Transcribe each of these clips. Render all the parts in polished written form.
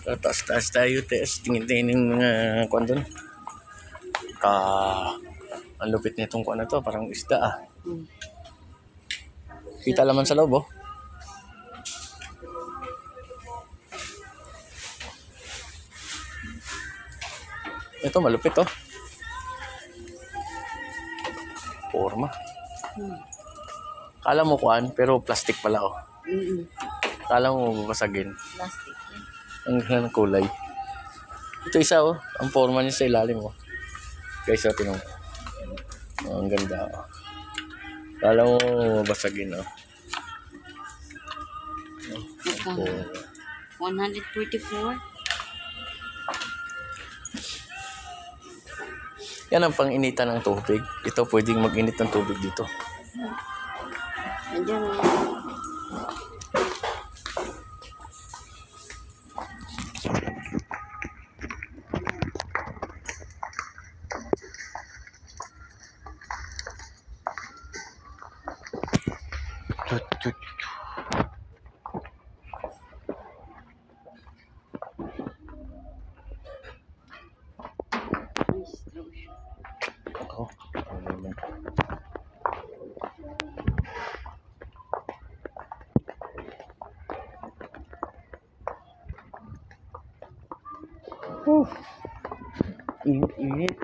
Taas-taas tayo, tingin-tingin yung mga kuwan doon. Ang lupit nitong kuwan na to, parang isda ah. Kita laman sa loob oh. Ito malupit oh. Forma. Kala mo kuwan, pero plastic pala oh. Kala mo babasagin. Plastic. Ang ganda ng kulay. Ito isa oh, ang forma niya sa ilalim oh. Guys, oh, tinong. Oh, ang ganda oh. Kala mo babasagin oh. Okay. 134. Yan ang pang-initan ng tubig. Ito pwedeng mag-init ng tubig dito. Andiyan. Oh, init.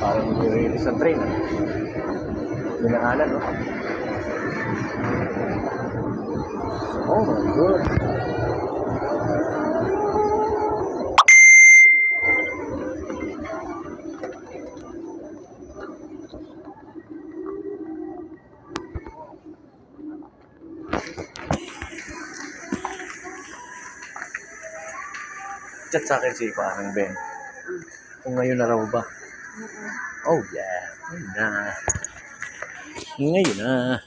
Parang nire-release ang train. Binaanan, no? Oh my God. Chat sa akin si Parang Ben. Kung ngayon na raw ba? Oh yeah. Ngayon na. Ngayon na.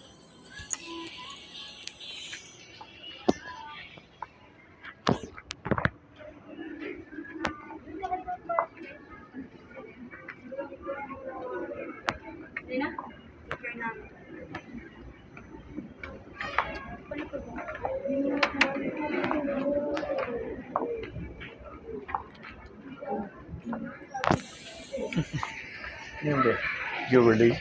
Hindi. Jewelry.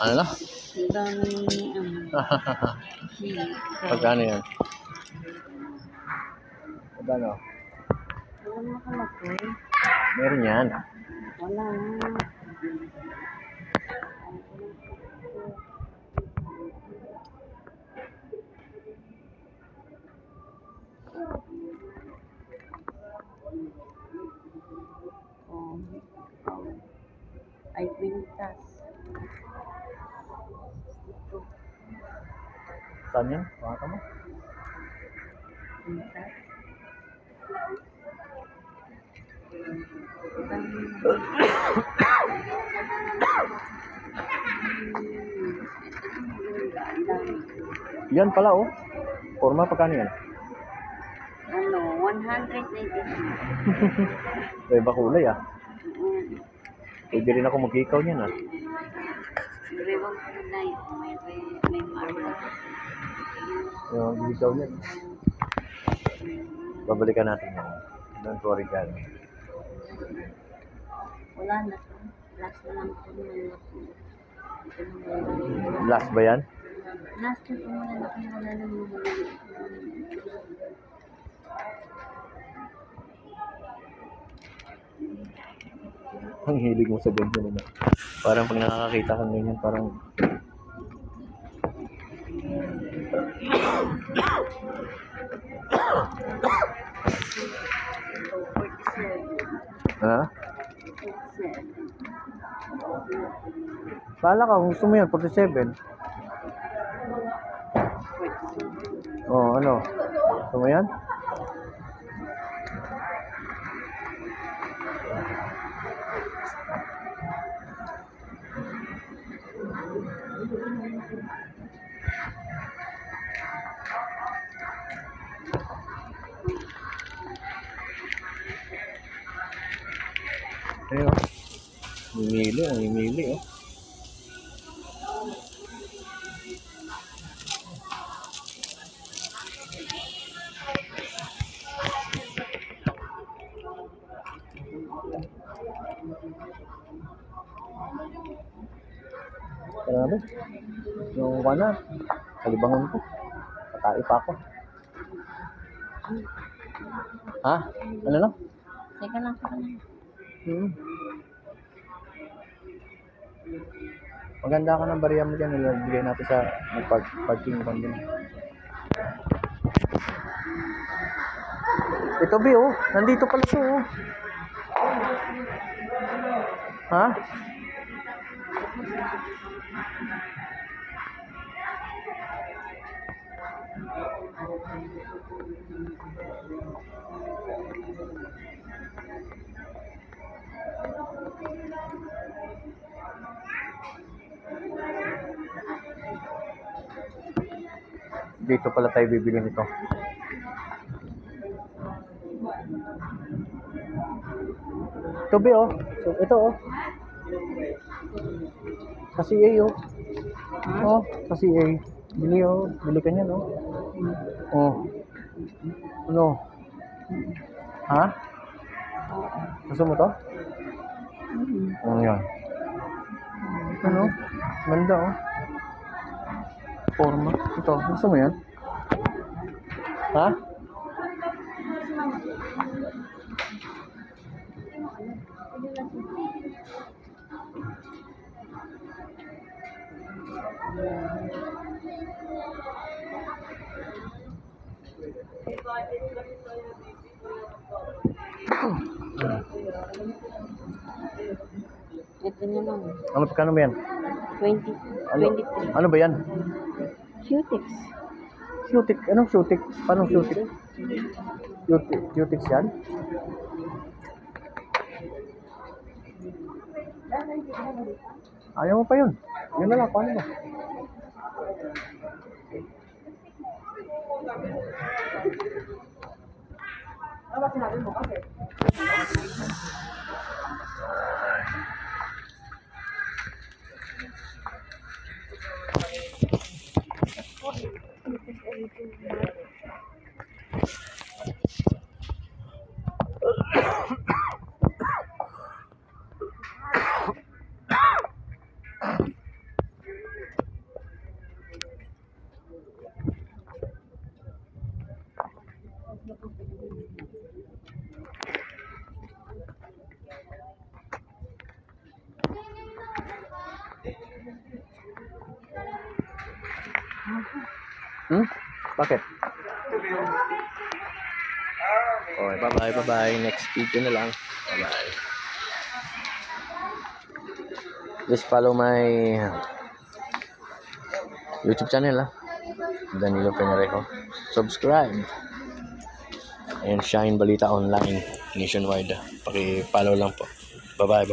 Ano na? Pagkano yan? Pagkano? Meron yan. Wala na. Ay, pintas. Saan yan? Pakata mo? Pintas. Yan pala oh. Forma pagkano yan? Ano, 180. Iba kulay ah. Pwede rin ako mag-ikaw niyan ah. Rewang kulay. May marble. Yung ikaw niyan. Babalikan natin yan. Don't worry guys. Wala na to. Last na lang ito. Last ba yan? Last na ito. Wala na mga. Ang hilig mo sa ganyan. Parang pag nakakakita kang ganyan, parang Ha? 47. Pala ka, kung gusto mo yan, 47. Oh, ano? Gusto mo yan? Ayun. Mimili, oh. Grabe. Yung kana, kalibangon ko. Patay pa ako. Ha? Ano lang? Teka lang, teka lang. Maganda ka ng bariya mo dyan. Ilagay natin sa parking lang din. Ito, Bi, oh. Nandito pala siya, oh. Ha? Dito pala tayo bibili nito. Ito, Bi, oh. So, ito, oh. Sa CA, oh. Oh, sa CA. Bili, oh. Bili ka niyan, oh. Oh. Ano? Ha? Gusto mo to? Ano yan? Ano? Ganda, oh. Forma. Ito. Gusto mo yan? Ha? Ito na lang. Ano pagkano ba yan? 20, Ano, 23. ano ba yan? Cutex. Cutic. Anong cutic? Paano cutic? Cutic yan? Ayaw mo pa yun. Yun na lang. Paano mo? Bakit? Okay, bye-bye. Next video na lang. Bye-bye. Just follow my YouTube channel, Danilo Penarejo. Subscribe. And Shine Balita Online nationwide. Paki-follow lang po. Bye-bye.